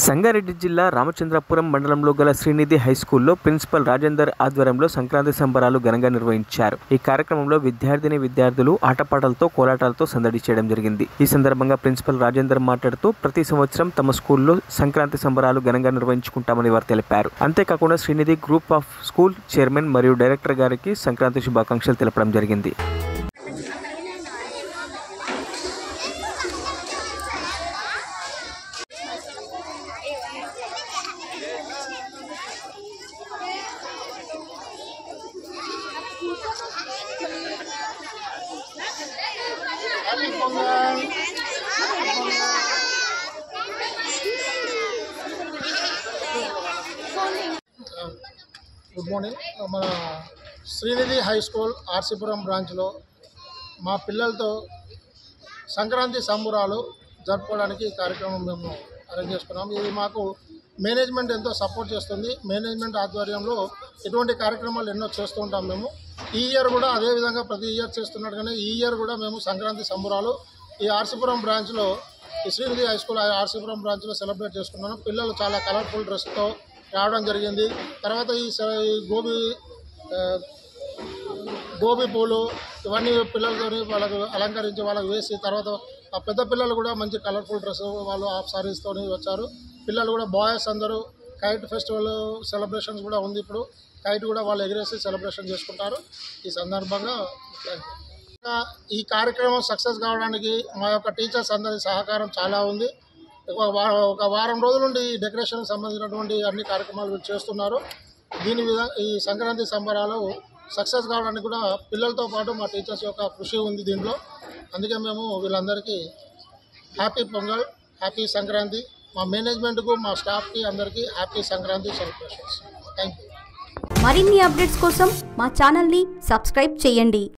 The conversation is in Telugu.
సంగారెడ్డి జిల్లా రామచంద్రపురం మండలంలో గల శ్రీనిధి హై స్కూల్లో ప్రిన్సిపల్ రాజేందర్ ఆధ్వర్యంలో సంక్రాంతి సంబరాలు ఘనంగా నిర్వహించారు। ఈ కార్యక్రమంలో విద్యార్థులు ఆటపాటలతో కోలాటాలతో సందడి చేయడం జరిగింది। ఈ సందర్భంగా ప్రిన్సిపల్ రాజేందర్ మాట్లాడుతూ ప్రతి సంవత్సరం తమ స్కూల్లో సంక్రాంతి సంబరాలు ఘనంగా నిర్వహించుకుంటామని వారు తెలిపారు। అంతేకాకుండా Srinidhi group of school chairman మరియు డైరెక్టర్ గారికి సంక్రాంతి శుభాకాంక్షలు తెలపడం జరిగింది। Good morning. మన శ్రీనిధి హై స్కూల్ ఆర్సీపురం బ్రాంచ్లో మా పిల్లలతో సంక్రాంతి సంబరాలు జరుపుకోవడానికి కార్యక్రమం మేము అరేంజ్ చేసుకున్నాం। ఇది మాకు మేనేజ్మెంట్ ఎంతో సపోర్ట్ చేస్తుంది। మేనేజ్మెంట్ ఆధ్వర్యంలో ఇటువంటి కార్యక్రమాలు ఎన్నో చేస్తూ ఉంటాం మేము। ఈ ఇయర్ కూడా అదేవిధంగా ప్రతి ఇయర్ చేస్తున్నట్టుగానే ఈ ఇయర్ కూడా మేము సంక్రాంతి సంబరాలు ఈ ఆర్సీపురం బ్రాంచ్లో ఈ శ్రీనిధి హై స్కూల్ ఆర్సీపురం బ్రాంచ్లో సెలబ్రేట్ చేసుకున్నాను। పిల్లలు చాలా కలర్ఫుల్ డ్రెస్తో రావడం జరిగింది। తర్వాత ఈ గోబీ పూలు ఇవన్నీ పిల్లలతో వాళ్ళకు అలంకరించి వాళ్ళకి వేసి తర్వాత ఆ పెద్ద పిల్లలు కూడా మంచి కలర్ఫుల్ డ్రెస్ వాళ్ళు హాఫ్ సారీస్తో వచ్చారు। పిల్లలు కూడా బాయ్స్ అందరూ కైట్ ఫెస్టివల్ సెలబ్రేషన్స్ కూడా ఉంది। ఇప్పుడు కైట్ కూడా వాళ్ళు ఎగిరేసి సెలబ్రేషన్ చేసుకుంటారు। ఈ సందర్భంగా ఈ కార్యక్రమం సక్సెస్ కావడానికి మా యొక్క టీచర్స్ అందరి సహకారం చాలా ఉంది। ఒక వారం రోజుల నుండి ఈ డెకరేషన్కి సంబంధించినటువంటి అన్ని కార్యక్రమాలు వీళ్ళు చేస్తున్నారు। ఈ సంక్రాంతి సంబరాలు సక్సెస్ కావడానికి కూడా పిల్లలతో పాటు మా టీచర్స్ యొక్క కృషి ఉంది దీంట్లో। అందుకే మేము వీళ్ళందరికీ హ్యాపీ పొంగల్, హ్యాపీ సంక్రాంతి, మా మేనేజ్మెంట్కు మా స్టాఫ్కి అందరికీ happy Sankranti celebrations. Thank you. మరిన్ని అప్డేట్స్ కోసం మా ఛానల్ని సబ్స్క్రైబ్ చేయండి।